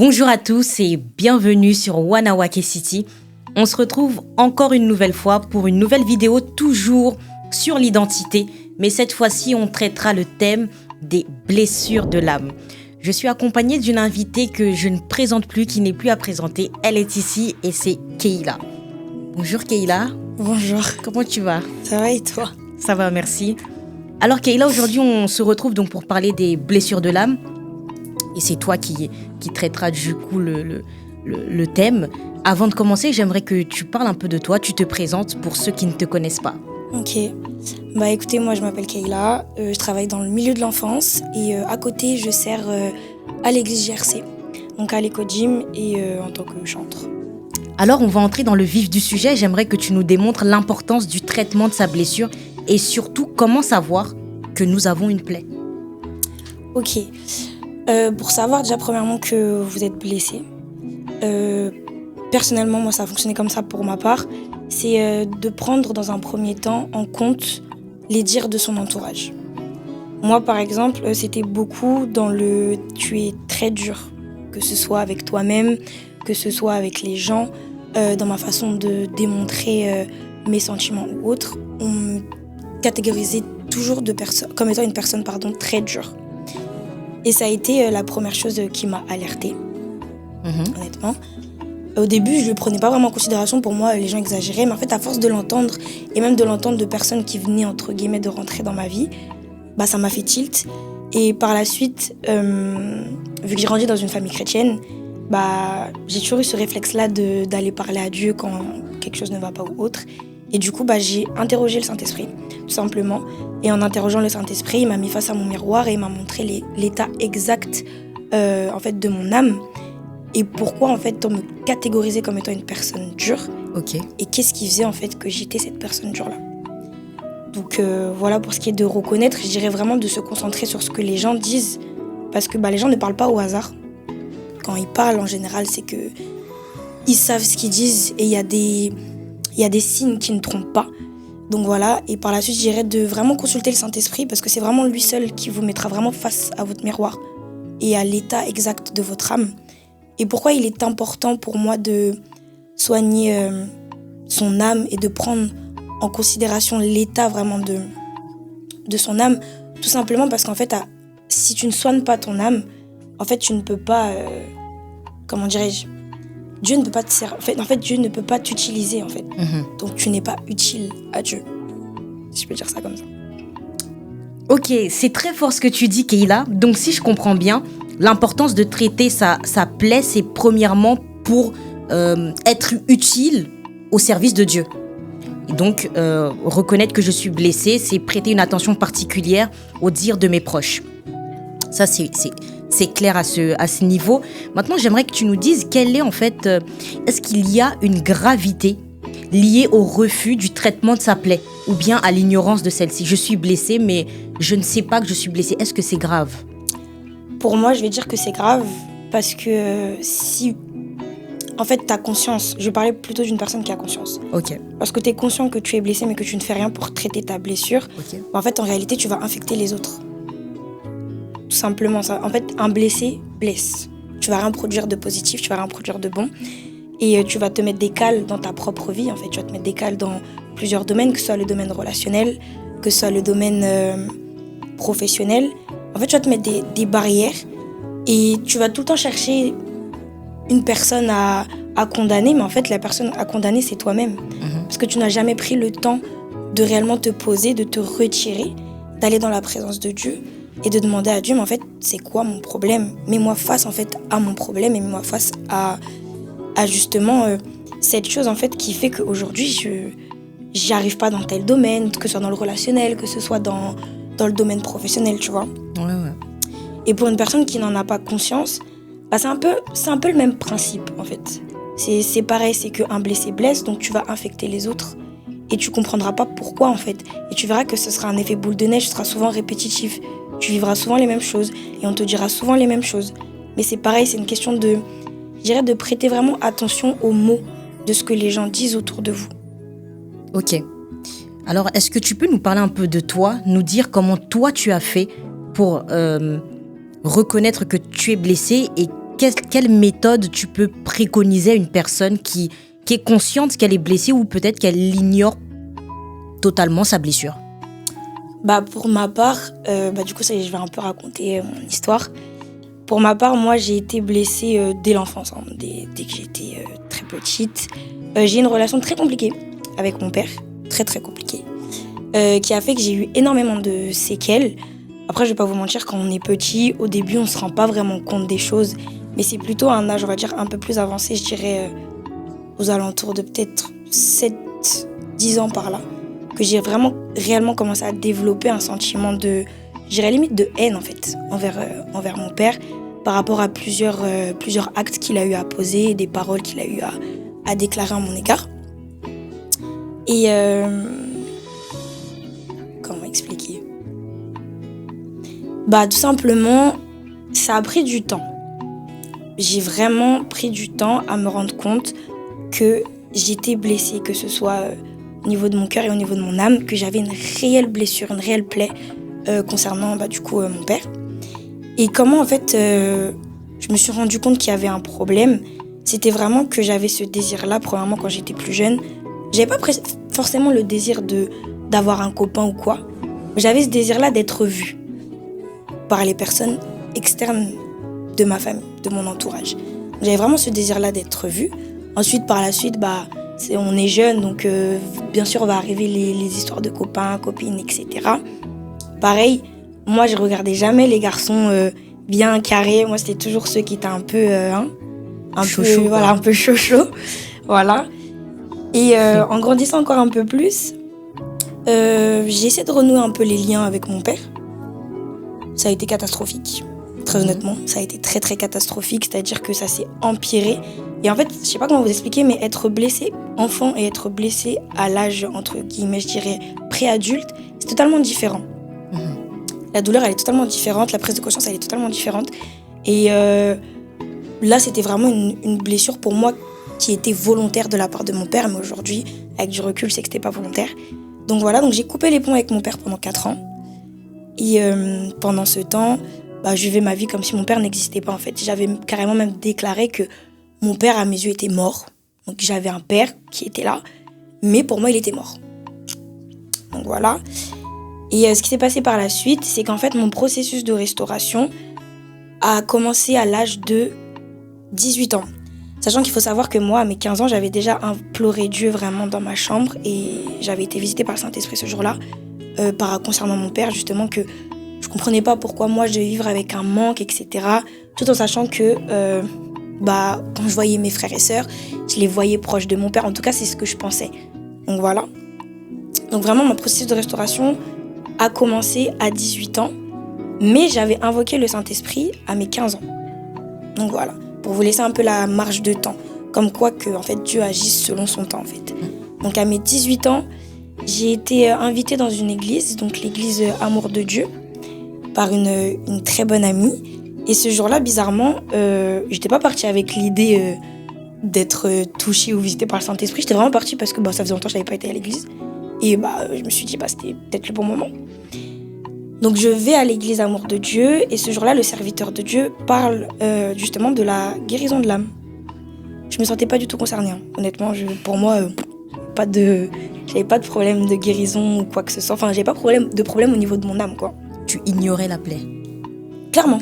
Bonjour à tous et bienvenue sur Wanawake City. On se retrouve encore une nouvelle fois pour une nouvelle vidéo toujours sur l'identité, mais cette fois-ci on traitera le thème des blessures de l'âme. Je suis accompagnée d'une invitée que je ne présente plus, qui n'est plus à présenter. Elle est ici et c'est Keila. Bonjour Keila. Bonjour. Comment tu vas? Ça va et toi? Ça va, merci. Alors Keila, aujourd'hui on se retrouve donc pour parler des blessures de l'âme. Et c'est toi qui traiteras du coup le thème. Avant de commencer, j'aimerais que tu parles un peu de toi, tu te présentes pour ceux qui ne te connaissent pas. Ok. Écoutez, moi je m'appelle Keila, je travaille dans le milieu de l'enfance et à côté je sers à l'église GRC, donc à l'éco-gym et en tant que chantre. Alors on va entrer dans le vif du sujet, j'aimerais que tu nous démontres l'importance du traitement de sa blessure et surtout comment savoir que nous avons une plaie. Ok. Pour savoir déjà premièrement que vous êtes blessé, personnellement moi ça a fonctionné comme ça pour ma part, c'est de prendre dans un premier temps en compte les dires de son entourage. Moi par exemple c'était beaucoup dans le tu es très dur, que ce soit avec toi-même, que ce soit avec les gens, dans ma façon de démontrer mes sentiments ou autres, on me catégorisait toujours comme étant une personne très dure. Et ça a été la première chose qui m'a alertée, honnêtement. Au début, je ne le prenais pas vraiment en considération. Pour moi, les gens exagéraient. Mais en fait, à force de l'entendre, et même de l'entendre de personnes qui venaient, entre guillemets, de rentrer dans ma vie, ça m'a fait tilt. Et par la suite, vu que j'ai grandi dans une famille chrétienne, j'ai toujours eu ce réflexe-là d'aller parler à Dieu quand quelque chose ne va pas ou autre. Et du coup, j'ai interrogé le Saint-Esprit, tout simplement. Et en interrogeant le Saint-Esprit, il m'a mis face à mon miroir et il m'a montré l'état exact de mon âme. Et pourquoi, on me catégorisait comme étant une personne dure. Ok. Et qu'est-ce qui faisait, que j'étais cette personne dure-là. Donc, voilà, pour ce qui est de reconnaître, je dirais vraiment de se concentrer sur ce que les gens disent. Parce que les gens ne parlent pas au hasard. Quand ils parlent, en général, c'est qu'ils savent ce qu'ils disent et il y a des signes qui ne trompent pas. Donc voilà, et par la suite, je dirais de vraiment consulter le Saint-Esprit parce que c'est vraiment lui seul qui vous mettra vraiment face à votre miroir et à l'état exact de votre âme. Et pourquoi il est important pour moi de soigner son âme et de prendre en considération l'état vraiment de son âme, tout simplement parce qu'en fait, si tu ne soignes pas ton âme, en fait, tu ne peux pas, Dieu ne peut pas te servir. En fait, Dieu ne peut pas t'utiliser, en fait. Donc, tu n'es pas utile à Dieu. Si je peux dire ça comme ça. Ok, c'est très fort ce que tu dis, Keila. Donc, si je comprends bien, l'importance de traiter sa plaie, c'est premièrement pour être utile au service de Dieu. Et donc, reconnaître que je suis blessée, c'est prêter une attention particulière aux dires de mes proches. Ça, c'est clair à ce niveau. Maintenant, j'aimerais que tu nous dises quelle est est-ce qu'il y a une gravité liée au refus du traitement de sa plaie ou bien à l'ignorance de celle-ci? Je suis blessée, mais je ne sais pas que je suis blessée. Est-ce que c'est grave? Pour moi, je vais dire que c'est grave parce que si... En fait, tu as conscience. Je parlais plutôt d'une personne qui a conscience. Ok. Parce que tu es conscient que tu es blessé, mais que tu ne fais rien pour traiter ta blessure. Okay. En fait, en réalité, tu vas infecter les autres. Tout simplement ça. En fait, un blessé blesse. Tu vas rien produire de positif, tu vas rien produire de bon. Et tu vas te mettre des cales dans ta propre vie. En fait, tu vas te mettre des cales dans plusieurs domaines, que ce soit le domaine relationnel, que ce soit le domaine professionnel. En fait, tu vas te mettre des barrières et tu vas tout le temps chercher une personne à condamner. Mais en fait, la personne à condamner, c'est toi-même. Parce que tu n'as jamais pris le temps de réellement te poser, de te retirer, d'aller dans la présence de Dieu et de demander à Dieu, mais en fait, c'est quoi mon problème? Mets-moi face à mon problème et mets-moi face à justement cette chose qui fait qu'aujourd'hui, j'y arrive pas dans tel domaine, que ce soit dans le relationnel, que ce soit dans le domaine professionnel, tu vois. Ouais. Et pour une personne qui n'en a pas conscience, c'est un peu le même principe, en fait. C'est pareil, c'est qu'un blessé blesse, donc tu vas infecter les autres. Et tu comprendras pas pourquoi, en fait. Et tu verras que ce sera un effet boule de neige, ce sera souvent répétitif. Tu vivras souvent les mêmes choses et on te dira souvent les mêmes choses. Mais c'est pareil, c'est une question de prêter vraiment attention aux mots de ce que les gens disent autour de vous. Ok. Alors, est-ce que tu peux nous parler un peu de toi, nous dire comment toi tu as fait pour reconnaître que tu es blessé et quelle méthode tu peux préconiser à une personne qui est consciente qu'elle est blessée ou peut-être qu'elle ignore totalement sa blessure? Pour ma part, du coup, ça y est, je vais un peu raconter mon histoire. Pour ma part, moi, j'ai été blessée dès l'enfance, dès que j'étais très petite. J'ai une relation très compliquée avec mon père, très très compliquée, qui a fait que j'ai eu énormément de séquelles. Après, je vais pas vous mentir, quand on est petit, au début, on se rend pas vraiment compte des choses, mais c'est plutôt à un âge, on va dire, un peu plus avancé, je dirais aux alentours de peut-être 7-10 ans par là, que j'ai vraiment réellement commencé à développer un sentiment de, je dirais limite de haine en fait, envers mon père, par rapport à plusieurs actes qu'il a eu à poser, des paroles qu'il a eu à déclarer à mon égard. Et comment expliquer ? Tout simplement, ça a pris du temps. J'ai vraiment pris du temps à me rendre compte que j'étais blessée, que ce soit au niveau de mon cœur et au niveau de mon âme, que j'avais une réelle blessure, une réelle plaie concernant mon père. Et comment en fait je me suis rendu compte qu'il y avait un problème, c'était vraiment que j'avais ce désir-là, premièrement quand j'étais plus jeune. J'avais pas forcément le désir d'avoir un copain ou quoi, mais j'avais ce désir-là d'être vue par les personnes externes de ma famille, de mon entourage. J'avais vraiment ce désir-là d'être vue. Ensuite, par la suite, on est jeune, donc bien sûr, va arriver les histoires de copains, copines, etc. Pareil, moi, je regardais jamais les garçons bien carrés. Moi, c'était toujours ceux qui étaient un peu chouchou, un peu chaud. Voilà. Et en grandissant encore un peu plus, j'ai essayé de renouer un peu les liens avec mon père. Ça a été catastrophique. Très honnêtement, ça a été très très catastrophique, c'est-à-dire que ça s'est empiré. Et en fait, je sais pas comment vous expliquer, mais être blessé enfant et être blessé à l'âge, entre guillemets, je dirais, pré-adulte, c'est totalement différent. La douleur, elle est totalement différente, la prise de conscience, elle est totalement différente. Et là, c'était vraiment une blessure pour moi qui était volontaire de la part de mon père, mais aujourd'hui, avec du recul, c'est que c'était pas volontaire. Donc voilà, donc j'ai coupé les ponts avec mon père pendant 4 ans. Et pendant ce temps, je vivais ma vie comme si mon père n'existait pas en fait. J'avais carrément même déclaré que mon père à mes yeux était mort. Donc j'avais un père qui était là, mais pour moi il était mort. Donc voilà. Et ce qui s'est passé par la suite, c'est qu'en fait mon processus de restauration a commencé à l'âge de 18 ans. Sachant qu'il faut savoir que moi, à mes 15 ans, j'avais déjà imploré Dieu vraiment dans ma chambre et j'avais été visitée par le Saint-Esprit ce jour-là, concernant mon père, justement, que je comprenais pas pourquoi moi je devais vivre avec un manque, etc. Tout en sachant que quand je voyais mes frères et sœurs, je les voyais proches de mon père. En tout cas, c'est ce que je pensais. Donc voilà. Donc vraiment, mon processus de restauration a commencé à 18 ans, mais j'avais invoqué le Saint-Esprit à mes 15 ans. Donc voilà, pour vous laisser un peu la marge de temps. Comme quoi que en fait, Dieu agisse selon son temps en fait. Donc à mes 18 ans, j'ai été invitée dans une église, donc l'église Amour de Dieu, par une très bonne amie. Et ce jour-là, bizarrement, j'étais pas partie avec l'idée d'être touchée ou visitée par le Saint-Esprit. J'étais vraiment partie parce que ça faisait longtemps que je n'avais pas été à l'église. Et je me suis dit, c'était peut-être le bon moment. Donc je vais à l'église Amour de Dieu. Et ce jour-là, le serviteur de Dieu parle justement de la guérison de l'âme. Je me sentais pas du tout concernée. Honnêtement, pour moi, j'avais pas de problème de guérison ou quoi que ce soit. Enfin, j'avais pas de problème au niveau de mon âme, quoi. Tu ignorais la plaie? Clairement.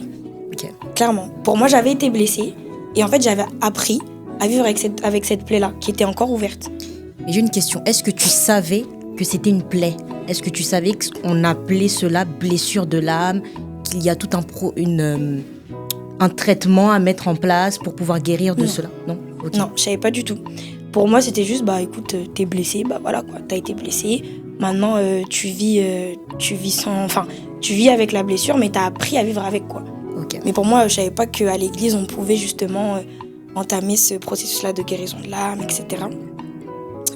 Ok. Clairement. Pour moi, j'avais été blessée. Et en fait, j'avais appris à vivre avec cette plaie-là, qui était encore ouverte. Mais j'ai une question. Est-ce que tu savais que c'était une plaie? Est-ce que tu savais qu'on appelait cela blessure de l'âme, qu'il y a tout un traitement à mettre en place pour pouvoir guérir de cela? Non. Okay. Non, je savais pas du tout. Pour moi, c'était juste, écoute, t'es blessé, voilà quoi, t'as été blessé. Maintenant, tu vis avec la blessure, mais t'as appris à vivre avec, quoi. Okay. Mais pour moi, je savais pas qu'à l'église, on pouvait justement entamer ce processus-là de guérison de l'âme, etc.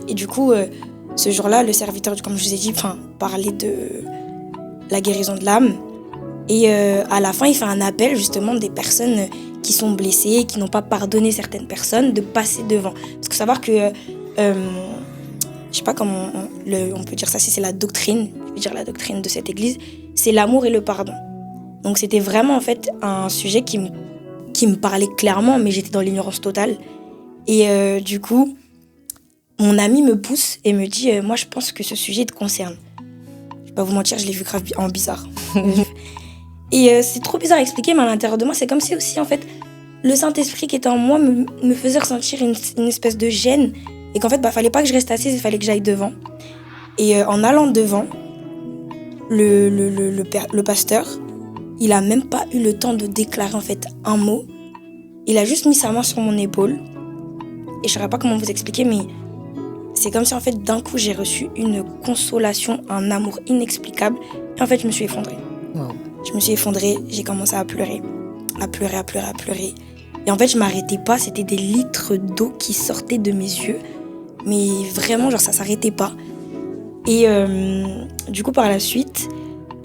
Et du coup, ce jour-là, le serviteur, comme je vous ai dit, parlait de la guérison de l'âme. Et à la fin, il fait un appel justement des personnes qui sont blessées, qui n'ont pas pardonné certaines personnes, de passer devant. Parce qu'il faut savoir que, je sais pas comment on peut dire ça, si c'est la doctrine, je veux dire la doctrine de cette église, c'est l'amour et le pardon. Donc c'était vraiment en fait un sujet qui qui me parlait clairement, mais j'étais dans l'ignorance totale. Et du coup, mon ami me pousse et me dit moi, je pense que ce sujet te concerne. Je vais pas vous mentir, je l'ai vu grave en bizarre. Et c'est trop bizarre à expliquer, mais à l'intérieur de moi, c'est comme si aussi, en fait, le Saint-Esprit qui était en moi me faisait ressentir une espèce de gêne. Et qu'en fait, fallait pas que je reste assise, il fallait que j'aille devant. Et en allant devant, le pasteur, il a même pas eu le temps de déclarer en fait un mot. Il a juste mis sa main sur mon épaule. Et je saurais pas comment vous expliquer, mais c'est comme si en fait d'un coup j'ai reçu une consolation, un amour inexplicable. Et en fait je me suis effondrée. Wow. Je me suis effondrée, j'ai commencé à pleurer. Et en fait je m'arrêtais pas, c'était des litres d'eau qui sortaient de mes yeux. Mais vraiment genre ça s'arrêtait pas. Et du coup par la suite,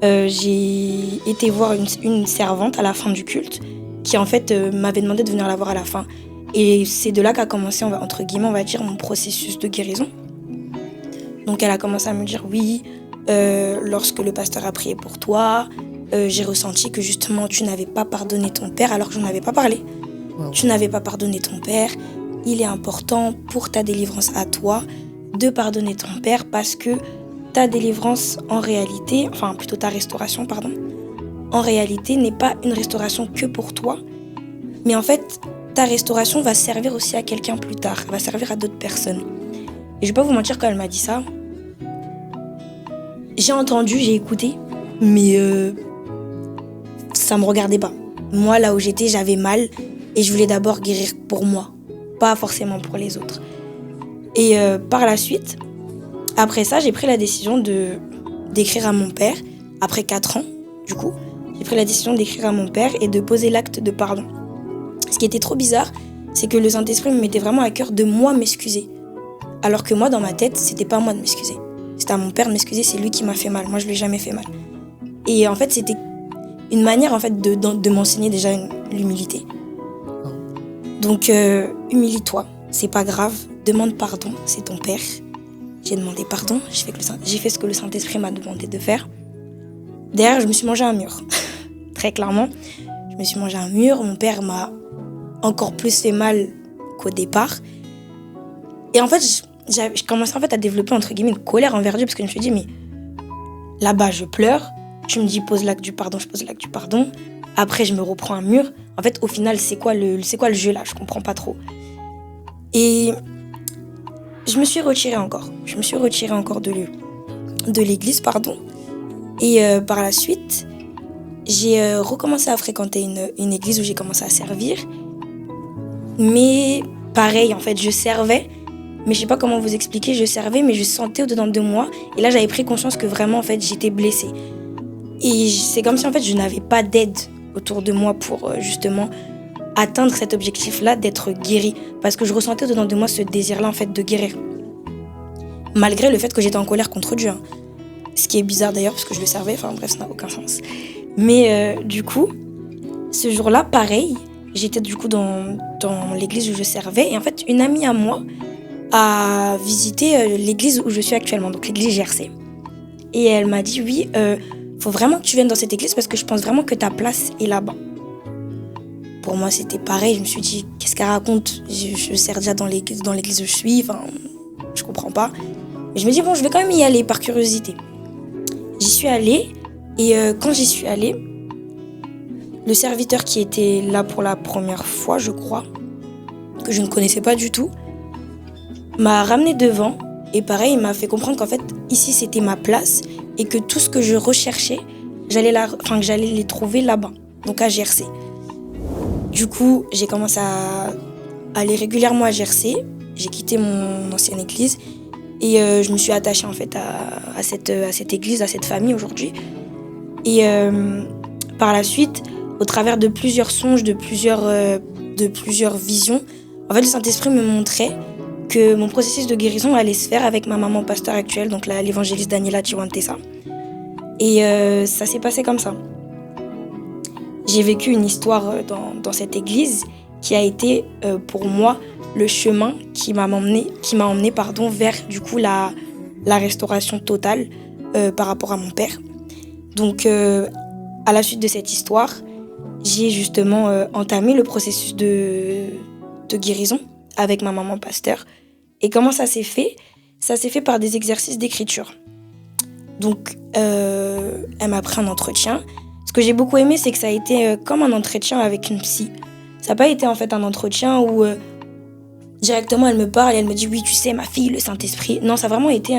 j'ai été voir une servante à la fin du culte qui en fait m'avait demandé de venir la voir à la fin. Et c'est de là qu'a commencé, entre guillemets, on va dire, mon processus de guérison. Donc elle a commencé à me dire oui, lorsque le pasteur a prié pour toi, j'ai ressenti que justement tu n'avais pas pardonné ton père alors que j'en avais pas parlé. Wow. Tu n'avais pas pardonné ton père. Il est important pour ta délivrance à toi de pardonner ton père parce que ta délivrance en réalité, enfin plutôt ta restauration, pardon, en réalité n'est pas une restauration que pour toi, mais en fait ta restauration va servir aussi à quelqu'un plus tard, elle va servir à d'autres personnes. Et je vais pas vous mentir, quand elle m'a dit ça, j'ai entendu, j'ai écouté, mais ça me regardait pas. Moi, là où j'étais, j'avais mal et je voulais d'abord guérir pour moi, pas forcément pour les autres. Et par la suite, après ça, j'ai pris la décision d'écrire à mon père, après 4 ans, du coup, j'ai pris la décision d'écrire à mon père et de poser l'acte de pardon. Ce qui était trop bizarre, c'est que le Saint-Esprit me mettait vraiment à cœur de moi m'excuser. Alors que moi, dans ma tête, c'était pas à moi de m'excuser. C'était à mon père de m'excuser, c'est lui qui m'a fait mal. Moi, je lui ai jamais fait mal. Et en fait, c'était une manière en fait, de m'enseigner déjà l'humilité. Donc, humilie-toi, c'est pas grave. Demande pardon, c'est ton père. J'ai demandé pardon, j'ai fait ce que le Saint-Esprit m'a demandé de faire. Derrière, je me suis mangé un mur. Très clairement, je me suis mangé un mur. Mon père m'a encore plus fait mal qu'au départ. Et en fait, je commençais en fait à développer entre guillemets une colère envers Dieu parce que je me suis dit, mais là-bas, je pleure. Tu me dis, pose l'acte du pardon, je pose l'acte du pardon. Après, je me reprends un mur. En fait, au final, c'est quoi le jeu là ? Je comprends pas trop. Et je me suis retirée encore. Je me suis retirée encore de l'église, pardon. Et par la suite, j'ai recommencé à fréquenter une église où j'ai commencé à servir. Mais pareil, en fait, je servais. Mais je sais pas comment vous expliquer, je servais, mais je sentais au-dedans de moi. Et là, j'avais pris conscience que vraiment, en fait, j'étais blessée. Et c'est comme si, en fait, je n'avais pas d'aide autour de moi pour justement atteindre cet objectif-là, d'être guérie. Parce que je ressentais au-dedans de moi ce désir-là, en fait, de guérir. Malgré le fait que j'étais en colère contre Dieu. Hein. Ce qui est bizarre d'ailleurs, parce que je le servais. Enfin bref, ça n'a aucun sens. Mais du coup, ce jour-là, pareil, j'étais du coup dans l'église où je servais. Et en fait, une amie à moi a visité l'église où je suis actuellement, donc l'église GRC. Et elle m'a dit, oui, faut vraiment que tu viennes dans cette église parce que je pense vraiment que ta place est là-bas. Pour moi, c'était pareil. Je me suis dit, qu'est-ce qu'elle raconte ? Je sers déjà dans l'église où je suis. Enfin, je comprends pas. Mais je me dis, bon, je vais quand même y aller par curiosité. J'y suis allée. Et quand j'y suis allée, le serviteur qui était là pour la première fois, je crois, que je ne connaissais pas du tout, m'a ramenée devant. Et pareil, il m'a fait comprendre qu'en fait, ici, c'était ma place. Et que tout ce que je recherchais, j'allais les trouver là-bas. Donc à GRC. Du coup, j'ai commencé à aller régulièrement à GRC. J'ai quitté mon ancienne église et je me suis attachée en fait à cette église, à cette famille aujourd'hui. Et par la suite, au travers de plusieurs songes, de plusieurs visions, en fait, le Saint-Esprit me montrait que mon processus de guérison allait se faire avec ma maman pasteur actuelle, donc l'évangéliste Daniela Chiwantesa. Et ça s'est passé comme ça. J'ai vécu une histoire dans cette église qui a été pour moi le chemin qui m'a emmené vers du coup la restauration totale par rapport à mon père. Donc à la suite de cette histoire, j'ai justement entamé le processus de guérison avec ma maman pasteur. Et comment ça s'est fait? Ça s'est fait par des exercices d'écriture. Donc, elle m'a pris un entretien. Ce que j'ai beaucoup aimé, c'est que ça a été comme un entretien avec une psy. Ça n'a pas été en fait un entretien où directement elle me parle et elle me dit « Oui, tu sais, ma fille, le Saint-Esprit ». Non, ça a vraiment été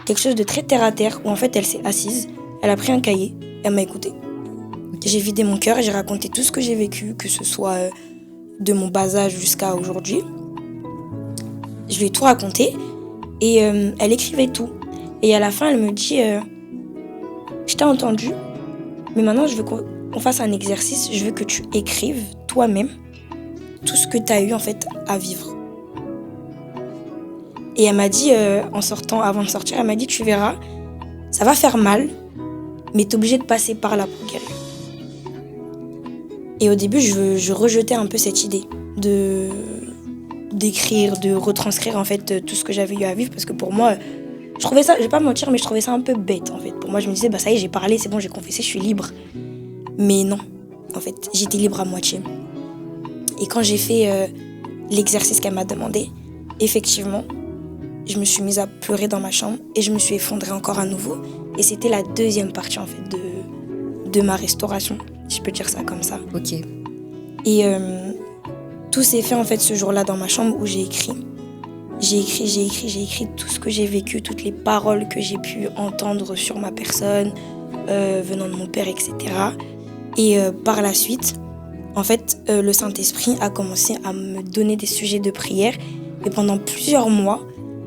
quelque chose de très terre-à-terre où en fait elle s'est assise, elle a pris un cahier, elle m'a écoutée. J'ai vidé mon cœur et j'ai raconté tout ce que j'ai vécu, que ce soit de mon bas âge jusqu'à aujourd'hui. Je lui ai tout raconté et elle écrivait tout. Et à la fin, elle me dit « Je t'ai entendu, mais maintenant je veux qu'on fasse un exercice, je veux que tu écrives toi-même tout ce que tu as eu en fait à vivre. » Et elle m'a dit, en sortant, avant de sortir, elle m'a dit « Tu verras, ça va faire mal, mais t'es obligé de passer par là pour guérir. » Et au début, je rejetais un peu cette idée d'écrire, de retranscrire en fait tout ce que j'avais eu à vivre, parce que pour moi, je trouvais ça, je vais pas mentir, mais je trouvais ça un peu bête en fait. Pour moi, je me disais, bah ça y est, j'ai parlé, c'est bon, j'ai confessé, je suis libre. Mais non, en fait, j'étais libre à moitié. Et quand j'ai fait l'exercice qu'elle m'a demandé, effectivement, je me suis mise à pleurer dans ma chambre et je me suis effondrée encore à nouveau. Et c'était la deuxième partie en fait de ma restauration, si je peux dire ça comme ça. Ok. Et tout s'est fait en fait ce jour-là dans ma chambre où j'ai écrit. J'ai écrit tout ce que j'ai vécu, toutes les paroles que j'ai pu entendre sur ma personne, venant de mon père, etc. Et par la suite, en fait, le Saint-Esprit a commencé à me donner des sujets de prière. Et pendant plusieurs mois,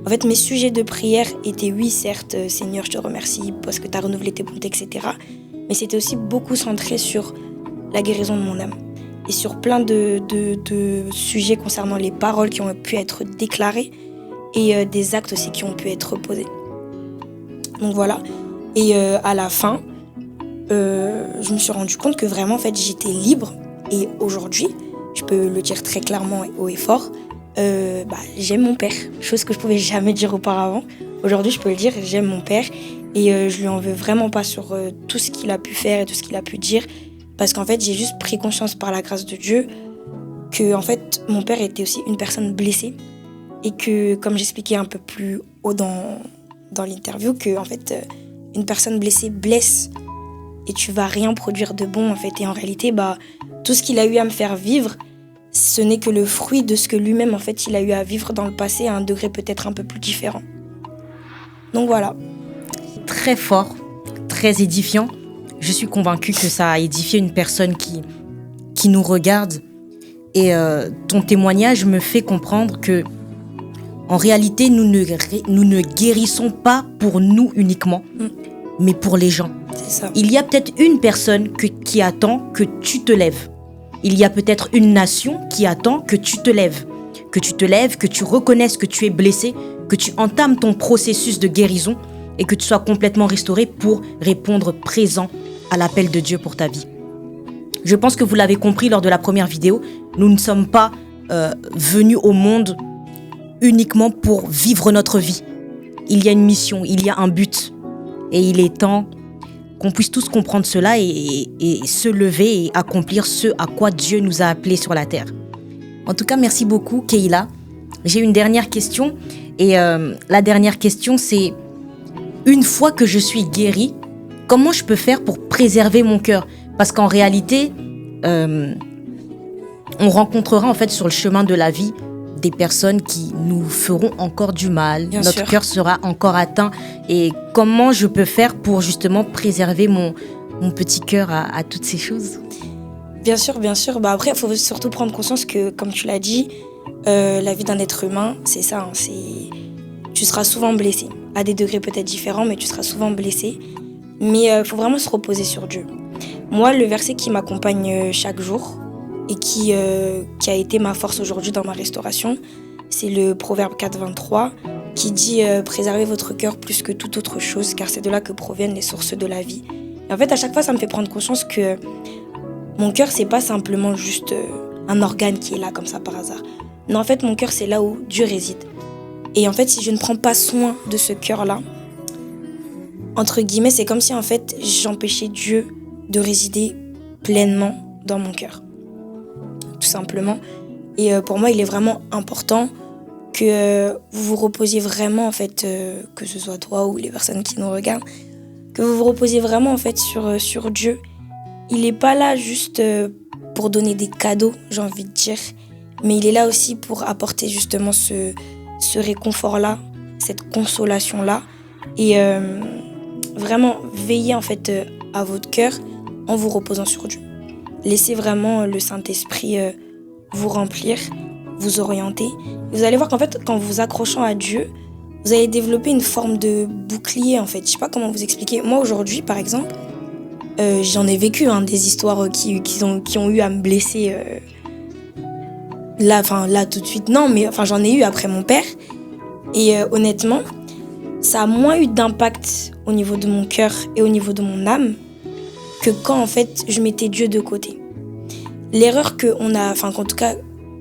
en fait, mes sujets de prière étaient, oui, certes, Seigneur, je te remercie parce que tu as renouvelé tes bontés, etc. Mais c'était aussi beaucoup centré sur la guérison de mon âme. Et sur plein de sujets concernant les paroles qui ont pu être déclarées et des actes aussi qui ont pu être posés. Donc voilà. Et à la fin, je me suis rendu compte que vraiment, en fait, j'étais libre. Et aujourd'hui, je peux le dire très clairement et haut et fort, j'aime mon père, chose que je pouvais jamais dire auparavant. Aujourd'hui, je peux le dire, j'aime mon père et je lui en veux vraiment pas sur tout ce qu'il a pu faire et tout ce qu'il a pu dire, parce qu'en fait, j'ai juste pris conscience par la grâce de Dieu que en fait, mon père était aussi une personne blessée et que, comme j'expliquais un peu plus haut dans l'interview, que en fait, une personne blessée blesse et tu vas rien produire de bon en fait. Et en réalité, tout ce qu'il a eu à me faire vivre, ce n'est que le fruit de ce que lui-même, en fait, il a eu à vivre dans le passé à un degré peut-être un peu plus différent. Donc voilà. Très fort, très édifiant. Je suis convaincue que ça a édifié une personne qui nous regarde. Et ton témoignage me fait comprendre que, en réalité, nous ne guérissons pas pour nous uniquement, mais pour les gens. C'est ça. Il y a peut-être une personne qui attend que tu te lèves. Il y a peut-être une nation qui attend que tu te lèves. Que tu reconnaisses que tu es blessé, que tu entames ton processus de guérison et que tu sois complètement restauré pour répondre présent à l'appel de Dieu pour ta vie. Je pense que vous l'avez compris lors de la première vidéo, nous ne sommes pas venus au monde uniquement pour vivre notre vie. Il y a une mission, il y a un but. Et il est temps qu'on puisse tous comprendre cela et se lever et accomplir ce à quoi Dieu nous a appelés sur la terre. En tout cas, merci beaucoup, Keila. J'ai une dernière question. Et la dernière question, c'est: une fois que je suis guérie, comment je peux faire pour préserver mon cœur? Parce qu'en réalité, on rencontrera en fait sur le chemin de la vie des personnes qui nous feront encore du mal. Bien Notre sûr. cœur sera encore atteint. Et comment je peux faire pour justement préserver mon petit cœur à toutes ces choses? Bien sûr, bien sûr. Après, il faut surtout prendre conscience que, comme tu l'as dit, la vie d'un être humain, c'est ça. Tu seras souvent blessé, à des degrés peut-être différents, mais tu seras souvent blessé. Mais il faut vraiment se reposer sur Dieu. Moi, le verset qui m'accompagne chaque jour et qui a été ma force aujourd'hui dans ma restauration, c'est le Proverbe 4,23 qui dit « Préservez votre cœur plus que toute autre chose, car c'est de là que proviennent les sources de la vie. » Et en fait, à chaque fois, ça me fait prendre conscience que mon cœur, c'est pas simplement juste un organe qui est là comme ça par hasard. Non, en fait, mon cœur, c'est là où Dieu réside. Et en fait, si je ne prends pas soin de ce cœur-là, entre guillemets, c'est comme si en fait, j'empêchais Dieu de résider pleinement dans mon cœur, tout simplement. Et pour moi, il est vraiment important que vous vous reposiez vraiment, en fait, que ce soit toi ou les personnes qui nous regardent, que vous vous reposiez vraiment, en fait, sur Dieu. Il n'est pas là juste pour donner des cadeaux, j'ai envie de dire, mais il est là aussi pour apporter justement ce réconfort-là, cette consolation-là, et vraiment veiller, en fait, à votre cœur en vous reposant sur Dieu. Laissez vraiment le Saint-Esprit vous remplir, vous orienter. Vous allez voir qu'en fait, quand vous vous accrochant à Dieu, vous allez développer une forme de bouclier, en fait. Je sais pas comment vous expliquer. Moi, aujourd'hui, par exemple, j'en ai vécu des histoires qui ont eu à me blesser là tout de suite. Non, mais j'en ai eu après mon père. Et honnêtement, ça a moins eu d'impact au niveau de mon cœur et au niveau de mon âme que quand, en fait, je mettais Dieu de côté. L'erreur qu'en tout cas,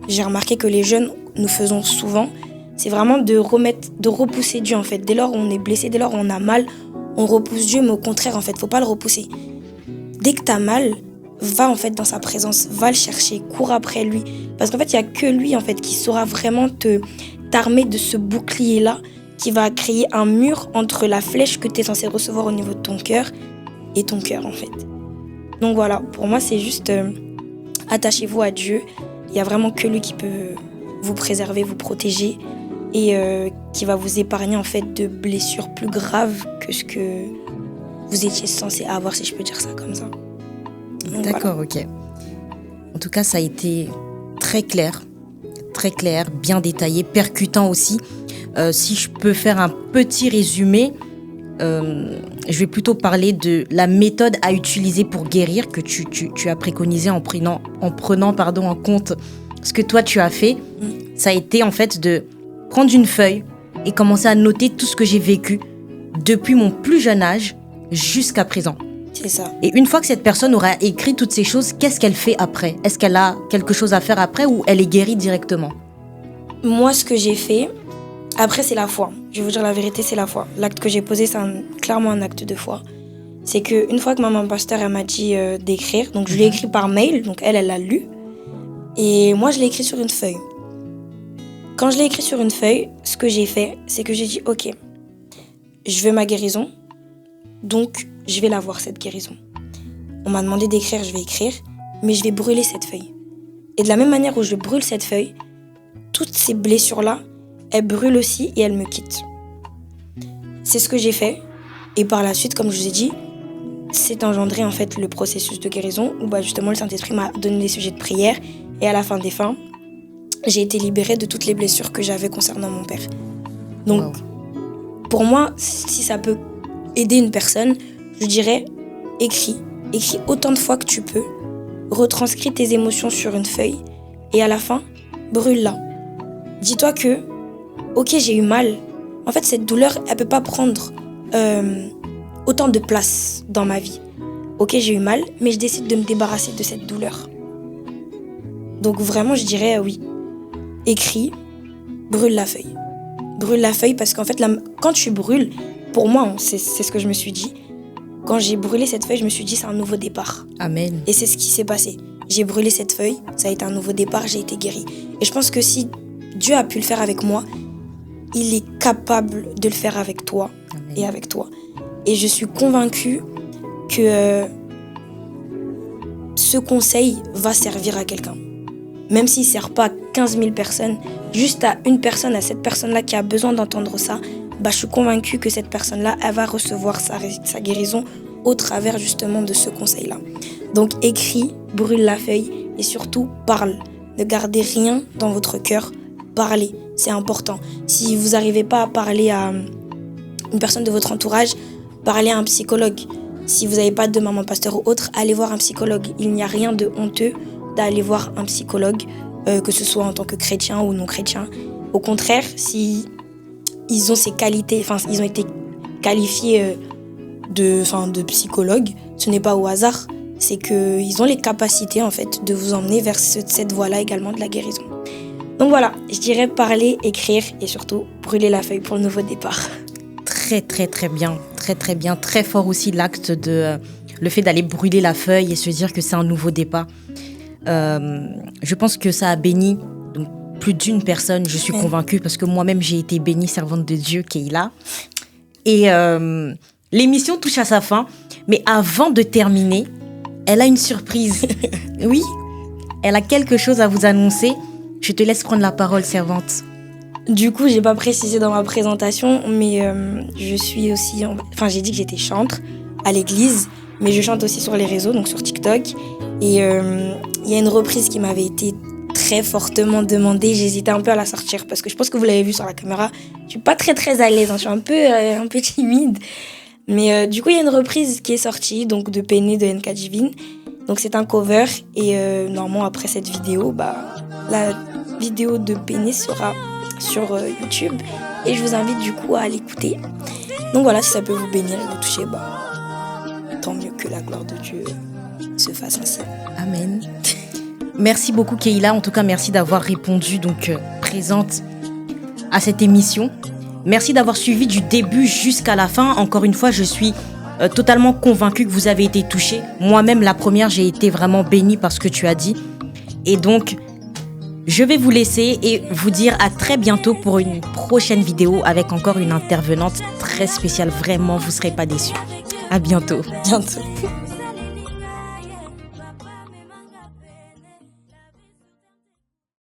j'ai remarqué que les jeunes, nous faisons souvent, c'est vraiment de repousser Dieu, en fait. Dès lors où on est blessé, dès lors où on a mal, on repousse Dieu, mais au contraire, en fait, faut pas le repousser. Dès que t'as mal, va, en fait, dans sa présence, va le chercher, cours après lui. Parce qu'en fait, il y a que lui, en fait, qui saura vraiment t'armer de ce bouclier-là, qui va créer un mur entre la flèche que tu es censé recevoir au niveau de ton cœur et ton cœur, en fait. Donc voilà, pour moi, c'est juste attachez-vous à Dieu. Il n'y a vraiment que lui qui peut vous préserver, vous protéger et qui va vous épargner, en fait, de blessures plus graves que ce que vous étiez censé avoir, si je peux dire ça comme ça. Donc, d'accord, voilà. Ok. En tout cas, ça a été très clair, bien détaillé, percutant aussi. Si je peux faire un petit résumé, je vais plutôt parler de la méthode à utiliser pour guérir que tu as préconisé en prenant en compte ce que toi tu as fait. Ça a été en fait de prendre une feuille et commencer à noter tout ce que j'ai vécu depuis mon plus jeune âge jusqu'à présent. C'est ça. Et une fois que cette personne aura écrit toutes ces choses, qu'est-ce qu'elle fait après ? Est-ce qu'elle a quelque chose à faire après ou elle est guérie directement ? Moi, ce que j'ai fait, après, c'est la foi. Je vais vous dire la vérité, c'est la foi. L'acte que j'ai posé, c'est clairement un acte de foi. C'est qu'une fois que maman pasteur, elle m'a dit d'écrire, donc je l'ai écrit par mail, donc elle l'a lu. Et moi, je l'ai écrit sur une feuille. Quand je l'ai écrit sur une feuille, ce que j'ai fait, c'est que j'ai dit, ok, je veux ma guérison, donc je vais la voir, cette guérison. On m'a demandé d'écrire, je vais écrire, mais je vais brûler cette feuille. Et de la même manière où je brûle cette feuille, toutes ces blessures-là, elles brûlent aussi et elles me quittent. C'est ce que j'ai fait. Et par la suite, comme je vous ai dit, c'est engendré en fait le processus de guérison où justement le Saint-Esprit m'a donné des sujets de prière. Et à la fin des fins, j'ai été libérée de toutes les blessures que j'avais concernant mon père. Donc, pour moi, si ça peut aider une personne, je dirais écris autant de fois que tu peux, retranscris tes émotions sur une feuille et à la fin, brûle-la. Dis-toi que, ok, j'ai eu mal. En fait, cette douleur, elle peut pas prendre autant de place dans ma vie. Ok, j'ai eu mal, mais je décide de me débarrasser de cette douleur. Donc vraiment, je dirais oui. Écris, brûle la feuille. Brûle la feuille parce qu'en fait, quand tu brûles, pour moi, c'est ce que je me suis dit. Quand j'ai brûlé cette feuille, je me suis dit c'est un nouveau départ. Amen. Et c'est ce qui s'est passé. J'ai brûlé cette feuille, ça a été un nouveau départ, j'ai été guérie. Et je pense que si Dieu a pu le faire avec moi, il est capable de le faire avec toi. Amen. Et avec toi. Et je suis convaincue que ce conseil va servir à quelqu'un. Même s'il ne sert pas à 15 000 personnes, juste à une personne, à cette personne-là qui a besoin d'entendre ça, je suis convaincue que cette personne-là, elle va recevoir sa guérison au travers justement de ce conseil-là. Donc écris, brûle la feuille et surtout parle. Ne gardez rien dans votre cœur, parlez, c'est important. Si vous n'arrivez pas à parler à une personne de votre entourage, parlez à un psychologue. Si vous n'avez pas de maman pasteur ou autre, allez voir un psychologue. Il n'y a rien de honteux d'aller voir un psychologue, que ce soit en tant que chrétien ou non chrétien. Au contraire, si ils ont ces qualités, ils ont été qualifiés de psychologues, ce n'est pas au hasard, c'est qu'ils ont les capacités en fait de vous emmener vers cette voie-là également de la guérison. Donc voilà, je dirais parler, écrire et surtout brûler la feuille pour le nouveau départ. Très bien, très bien, très fort aussi l'acte de le fait d'aller brûler la feuille et se dire que c'est un nouveau départ. Je pense que ça a béni donc, plus d'une personne, je suis convaincue, parce que moi-même, j'ai été bénie servante de Dieu, Keila. Et l'émission touche à sa fin, mais avant de terminer, elle a une surprise. Oui, elle a quelque chose à vous annoncer. Je te laisse prendre la parole, servante. Du coup, j'ai pas précisé dans ma présentation, mais je suis aussi... j'ai dit que j'étais chantre à l'église, mais je chante aussi sur les réseaux, donc sur TikTok. Et il y a une reprise qui m'avait été très fortement demandée. J'hésitais un peu à la sortir parce que je pense que vous l'avez vu sur la caméra. Je suis pas très à l'aise, hein, je suis un peu timide. Mais du coup, il y a une reprise qui est sortie, donc de Péné de NK Divine. Donc c'est un cover et normalement après cette vidéo, la vidéo de Péné sera sur YouTube et je vous invite du coup à l'écouter. Donc voilà, si ça peut vous bénir et vous toucher, tant mieux, que la gloire de Dieu se fasse ainsi. Amen. Merci beaucoup Keila, en tout cas merci d'avoir répondu donc présente à cette émission. Merci d'avoir suivi du début jusqu'à la fin. Encore une fois, je suis totalement convaincue que vous avez été touchés. Moi-même, la première, j'ai été vraiment bénie par ce que tu as dit. Et donc, je vais vous laisser et vous dire à très bientôt pour une prochaine vidéo avec encore une intervenante très spéciale. Vraiment, vous ne serez pas déçus. À bientôt. Bientôt.